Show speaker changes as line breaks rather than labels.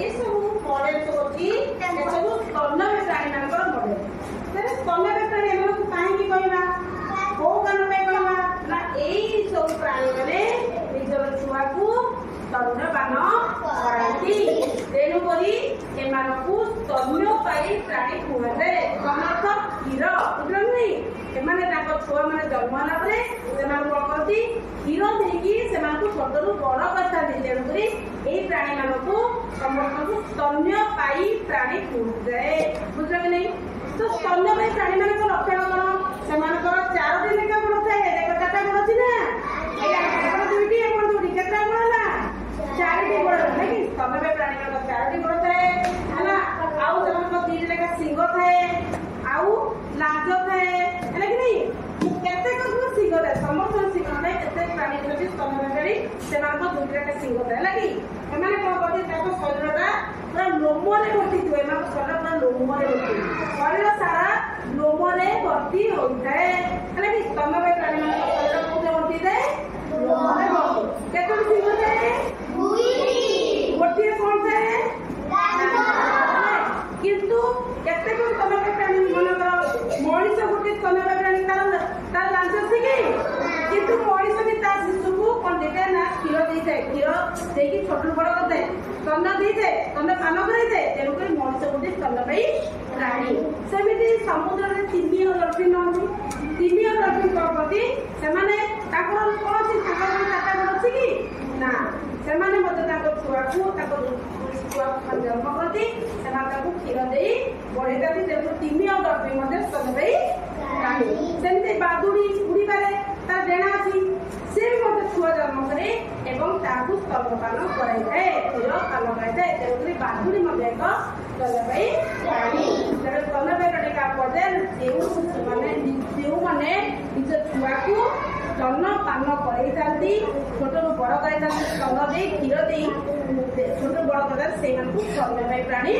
ये सब मॉडल तो होची ये सब स्तन्यपायी प्राणी मानकर मॉडल तेरे स्तन्यपायी प्राणी एमनको काहेकि कहबा को कारण में कहबा ना एई सब प्राणी माने निजर छुआ को स्तन्यपान कराती तेणु करी एमानकु स्तन्यपायी प्राणी कुहाते समर्थ क्षीर बुझलनि एमाने ताको छुआ माने जन्म होला परे सेमान कोन करती क्षीर देकी सेमान को छोटरू बड़ करता तेणु करी एई प्राणी मानकु समर्थकु स्तन्यपायी प्राणी कुहाते बुझलनि नहीं तो स्तन्यपायी प्राणी मानक लक्षण कोन सेमानकर 4 दिन लेखा गुण थाए देखो कता गुण अछि ना एटा दुईटी अपन दुईटी केता गुण ना 4टी गुण है कि स्तन्यपायी प्राणी मानक 4टी गुण थाए हला आउ सेमानकर 2 लेखा सिंह थाए आउ लाज थाए है कि नहीं केते को सिंह थाए समस्त सिंह थाए केते प्राणी अछि स्तन्यपायी सेमानकर 2 लेखा सिंह थाए लगी एमाने कोन करती ताको शरीरटा पूरा लोमरे भर्ती थुए ना शरीर पूरा लोमरे भर्ती शरीर सारा लोमरे भर्ती होइଥାଏ है कि स्तन्यपायी प्राणी मानक शरीर कोथे भर्ती थाए लोमरे भर्ती केते सिंह थाए दुईटी गोटिए कोन थाए किंतु केते को स्तन्यपायी प्राणी मानकर मଣିଷ गोटे स्तन्यपायी प्राणी तार लांच अछि कि किंतु मଣିଷ भी ता शिशु को कोन देते ना क्षीर देते क्षीर देकी छोटू बड़ करते स्तन देते स्तन पान कराइते तेणु कर मଣିଷ गोटे स्तन्यपायी प्राणी सेमिति समुद्र रे तिमी और डल्फिन नहନ୍ତି तिमी और डल्फिन करती से माने ताकर कोन से ताकर काटा अछि कि ना से माने मते ताकर छुआ को ताकर छुआ जन्म करती से माने ताको क्षीर देई बढेता थी तेणु तिमी और डल्फिन मते स्तन्यपायी प्राणी सेमिति बादुड़ी उड़ी पारे ता डेणा अछि से मते छुआ जन्म करे एवं ताकू स्तनपान कराइଥାଏ क्षीर पान कराइଥାଏ तेणु कर बादुड़ी मते एक स्तन्यपायी प्राणी तेणु स्तन्यपायी प्राणी का पदे जो माने निज छुआ को स्तन पान कराइथांती छोटू बड़ कराइथांती स्तन दे क्षीर दे छोटू बड़ कराइथांती से स्तन्यपायी प्राणी